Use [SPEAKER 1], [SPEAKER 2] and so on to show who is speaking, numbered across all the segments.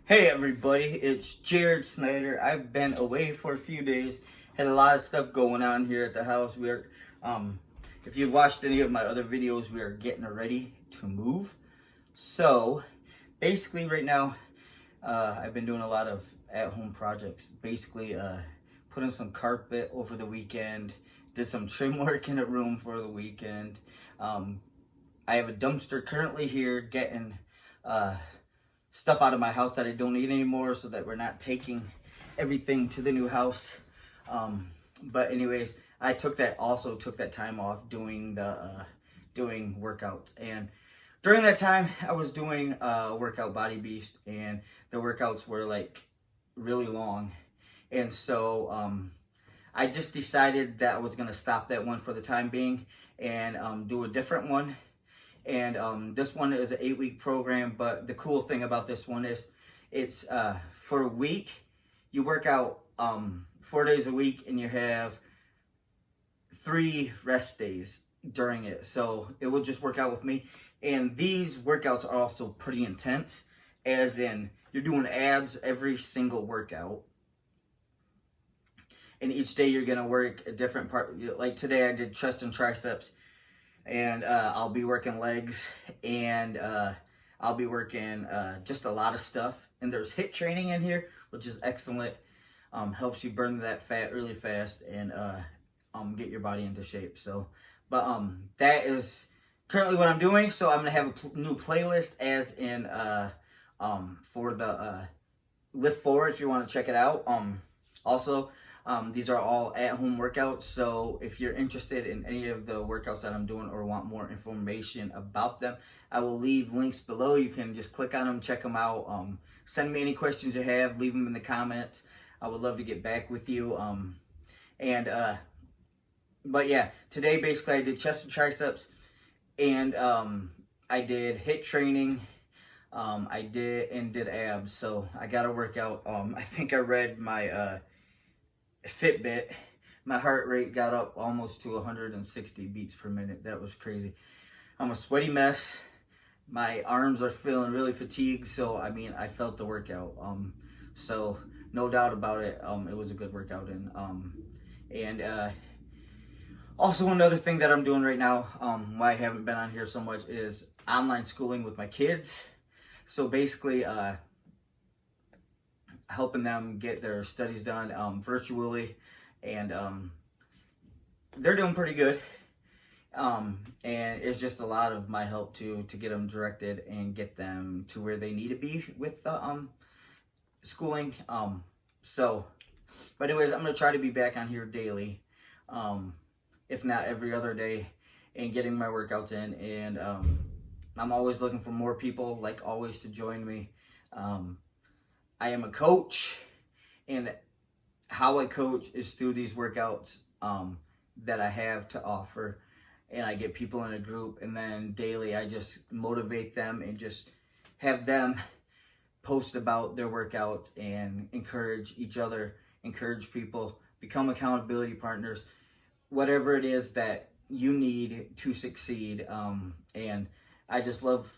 [SPEAKER 1] Hey everybody, it's Snyder. I've been away for a few days. Had a lot of stuff going on here at the house. Um, if you've watched any of my other videos, we are getting ready to move. So, basically, right now, I've been doing a lot of at-home projects. Basically, putting some carpet over the weekend. Did some trim work in a room for the weekend. Um, I have a dumpster currently here getting uh, stuff out of my house that I don't need anymore so that we're not taking everything to the new house. But anyways, I took that time off doing workouts, and during that time I was doing workout Body Beast, and the workouts were like really long, and so I just decided that I was gonna stop that one for the time being and do a different one. And this one is an 8-week program, but the cool thing about this one is it's for a week. You work out 4 days a week, and you have 3 rest days during it. So it will just work out with me. And these workouts are also pretty intense, as in you're doing abs every single workout. And each day you're gonna work a different part. Like today I did chest and triceps, and I'll be working legs, and I'll be working just a lot of stuff. And there's HIIT training in here, which is excellent. Helps you burn that fat really fast and get your body into shape. So, but that is currently what I'm doing. So I'm gonna have a new playlist, as in for the Lift Forward, if you want to check it out. Also, these are all at-home workouts, so if you're interested in any of the workouts that I'm doing or want more information about them, I will leave links below. You can just click on them, check them out. Send me any questions you have, leave them in the comments. I would love to get back with you. But yeah, today basically I did chest and triceps, and I did HIIT training. I did abs, so I got to work out. I think I read my Fitbit. My heart rate got up almost to 160 beats per minute. That was crazy. I'm a sweaty mess. My arms are feeling really fatigued, so I mean, I felt the workout. So no doubt about it. It was a good workout, and also another thing that I'm doing right now, why I haven't been on here so much, is online schooling with my kids. So basically, helping them get their studies done virtually, and they're doing pretty good. And it's just a lot of my help to get them directed and get them to where they need to be with the schooling. So, but anyways, I'm gonna try to be back on here daily, if not every other day, and getting my workouts in. And I'm always looking for more people, like always, to join me. I am a coach, and how I coach is through these workouts that I have to offer. And I get people in a group, and then daily I just motivate them and just have them post about their workouts and encourage each other, encourage people, become accountability partners, whatever it is that you need to succeed. And I just love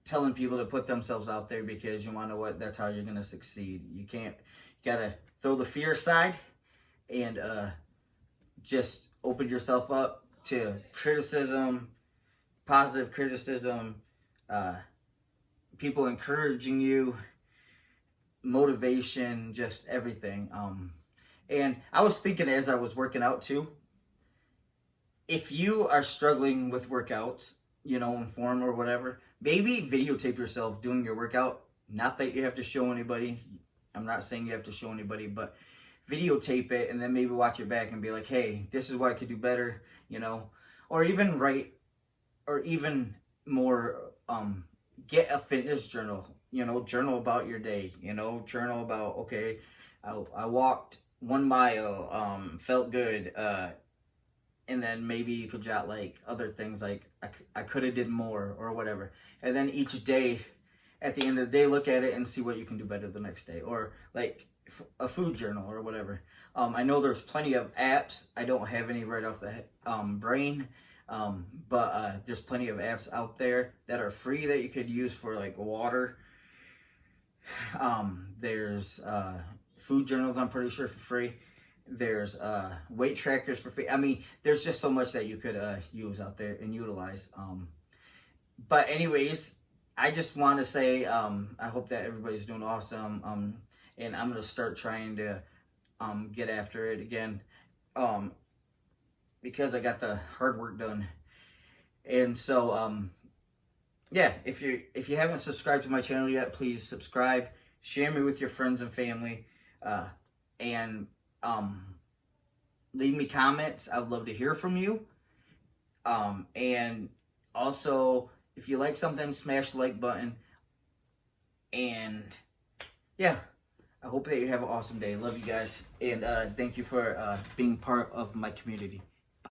[SPEAKER 1] telling people to put themselves out there, because you want to know what, that's how you're going to succeed. You gotta throw the fear aside, and just open yourself up to criticism, positive criticism, people encouraging you, motivation, just everything. And I was thinking as I was working out too, if you are struggling with workouts, in form or whatever, maybe videotape yourself doing your workout. Not that you have to show anybody. I'm not saying you have to show anybody, but videotape it, and then maybe watch it back and be like, hey, this is what I could do better, or even write, or even more, get a fitness journal, journal about your day, journal about, okay, I walked 1 mile, felt good, and then maybe you could jot like other things, like I could have did more or whatever. And then each day, at the end of the day, look at it and see what you can do better the next day. Or like a food journal or whatever. I know there's plenty of apps. I don't have any right off the brain. But there's plenty of apps out there that are free that you could use for like water There's food journals, I'm pretty sure, for free. There's weight trackers for free. I mean, there's just so much that you could use out there and utilize. But anyways, I just want to say I hope that everybody's doing awesome. And I'm gonna start trying to get after it again, because I got the hard work done. And so yeah, if you haven't subscribed to my channel yet, please subscribe. Share me with your friends and family, and leave me comments. I'd love to hear from you. And also, if you like something, smash the like button. And yeah, I hope that you have an awesome day. Love you guys, and thank you for being part of my community.